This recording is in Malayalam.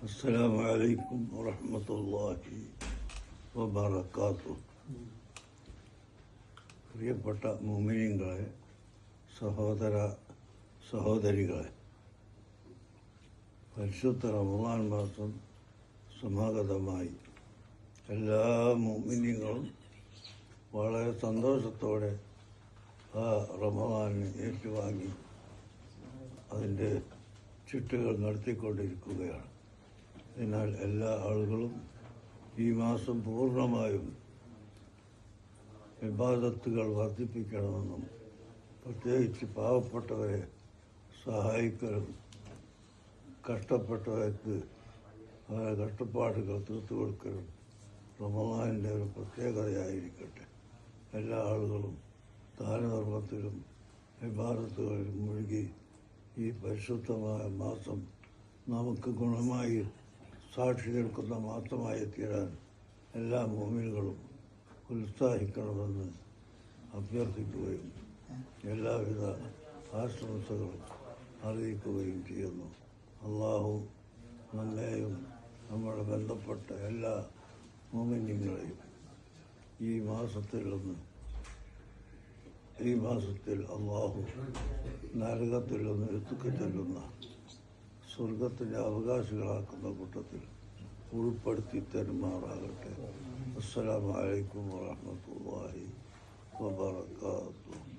അസ്സലാമു അലൈക്കും വറഹ്മത്തുള്ളാഹി വബറകാതുഹു. പ്രിയപ്പെട്ട മുഅ്മിനീങ്ങളെ, സഹോദര സഹോദരികളെ, പരിശുദ്ധ റമളാൻ മാസം സമാഗതമായി. എല്ലാ മുഅ്മിനീങ്ങളും വളരെ സന്തോഷത്തോടെ ആ റമളാനെ ഏറ്റുവാങ്ങി അതിൻ്റെ ചിട്ടുകൾ നടത്തിക്കൊണ്ടിരിക്കുകയാണ്. അതിനാൽ എല്ലാ ആളുകളും ഈ മാസം പൂർണ്ണമായും ഇബാദത്തുകൾ വർദ്ധിപ്പിക്കണമെന്നും പ്രത്യേകിച്ച് പാവപ്പെട്ടവരെ സഹായിക്കലും കഷ്ടപ്പെട്ടവർക്ക് അവരുടെ കഷ്ടപ്പാടുകൾ തീർത്തു കൊടുക്കലും റമളാനിൻ്റെ ഒരു പ്രത്യേകതയായിരിക്കട്ടെ. എല്ലാ ആളുകളും ദാനധർമ്മത്തിലും ഇബാദത്തുകളിലും മുഴുകി ഈ പരിശുദ്ധമായ മാസം നമുക്ക് ഗുണമായി സാക്ഷി നിൽക്കുന്ന മാസമായി തീരാൻ എല്ലാ മുഅ്മിനുകളും ഉത്സാഹിക്കണമെന്ന് അഭ്യർത്ഥിക്കുകയും എല്ലാവിധ ആശംസകളും അറിയിക്കുകയും ചെയ്യുന്നു. അള്ളാഹു നമ്മെയും നമ്മുടെ ബന്ധപ്പെട്ട എല്ലാ മുഅ്മിനീങ്ങളെയും ഈ മാസത്തിൽ അള്ളാഹു നരകത്തിൽ നിന്ന് എത്തിക്ക് ചെല്ലുന്ന സ്വർഗത്തിൻ്റെ അവകാശികളാക്കുന്ന കൂട്ടത്തിൽ ഉൾപ്പെടുത്തി തരുമാറാകട്ടെ. അസ്സലാമു അലൈക്കും വറഹ്മത്തുള്ളാഹി വബറകാതുഹു.